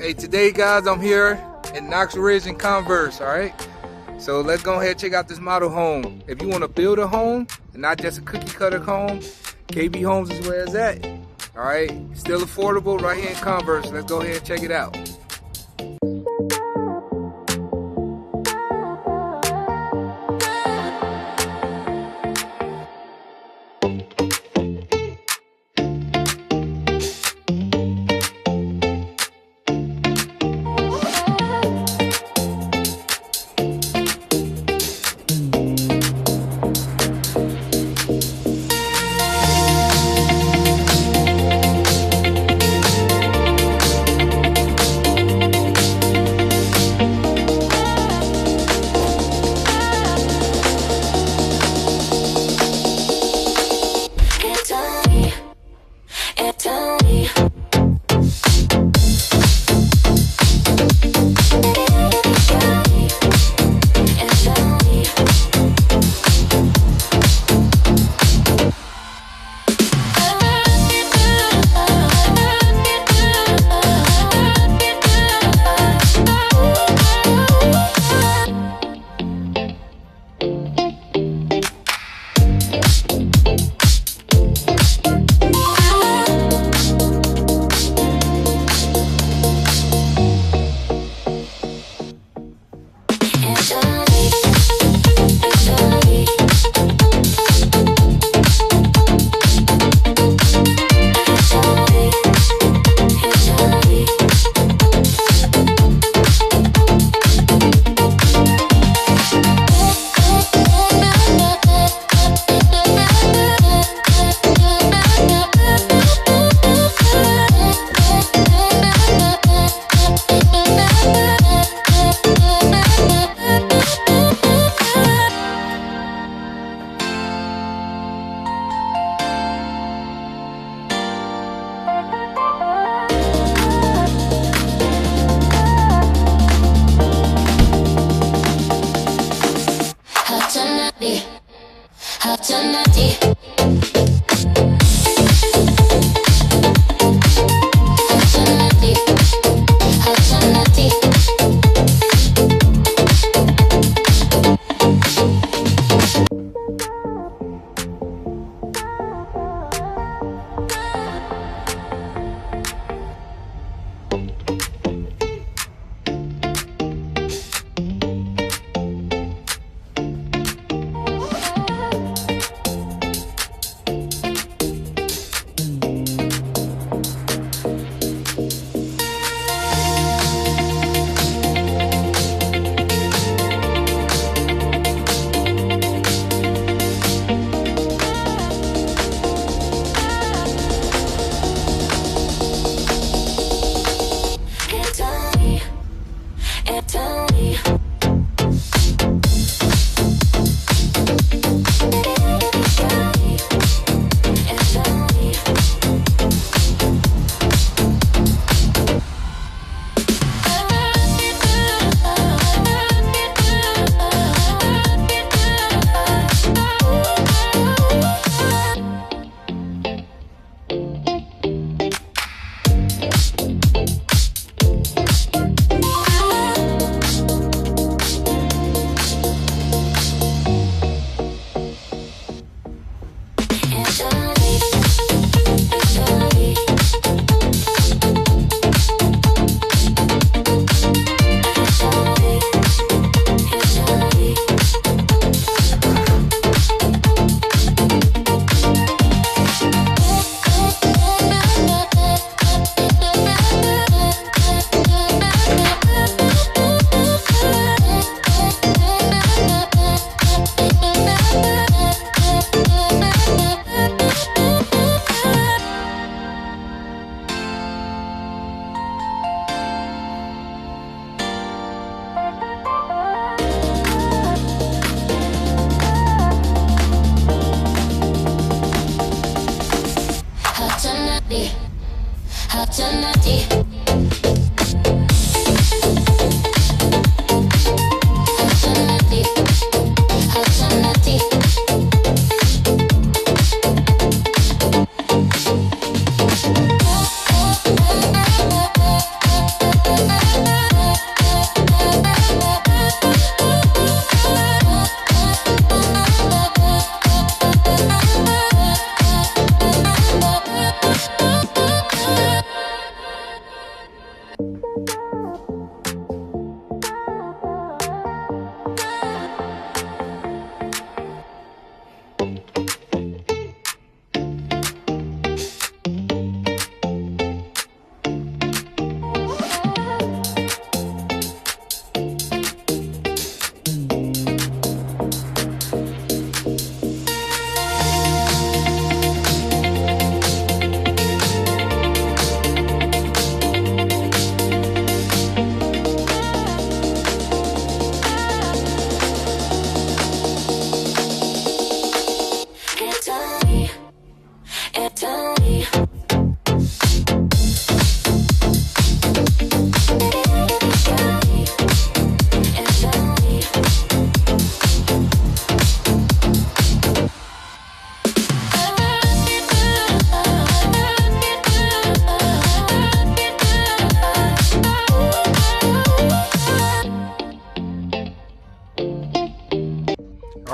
Hey, today guys, I'm here in Knox Ridge in Converse, all right? So let's go ahead and check out this model home. If you want to build a home and not just a cookie cutter home, KB Homes is where it's at, all right? Still affordable right here in Converse. Let's go ahead and check it out.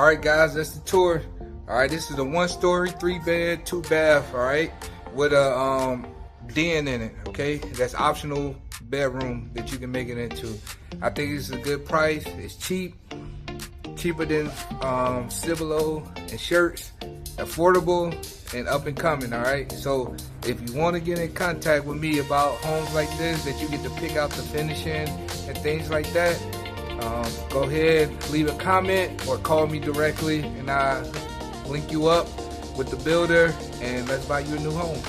Alright guys, that's the tour. Alright, this is a 1-story, 3-bed, 2-bath, alright, with a den in it, okay? That's optional bedroom that you can make it into. I think it's a good price. It's cheap, cheaper than Cibolo and Shirts, affordable and up and coming. Alright, so if you want to get in contact with me about homes like this that you get to pick out the finishing and things like that, go ahead, leave a comment or call me directly and I'll link you up with the builder and let's buy you a new home.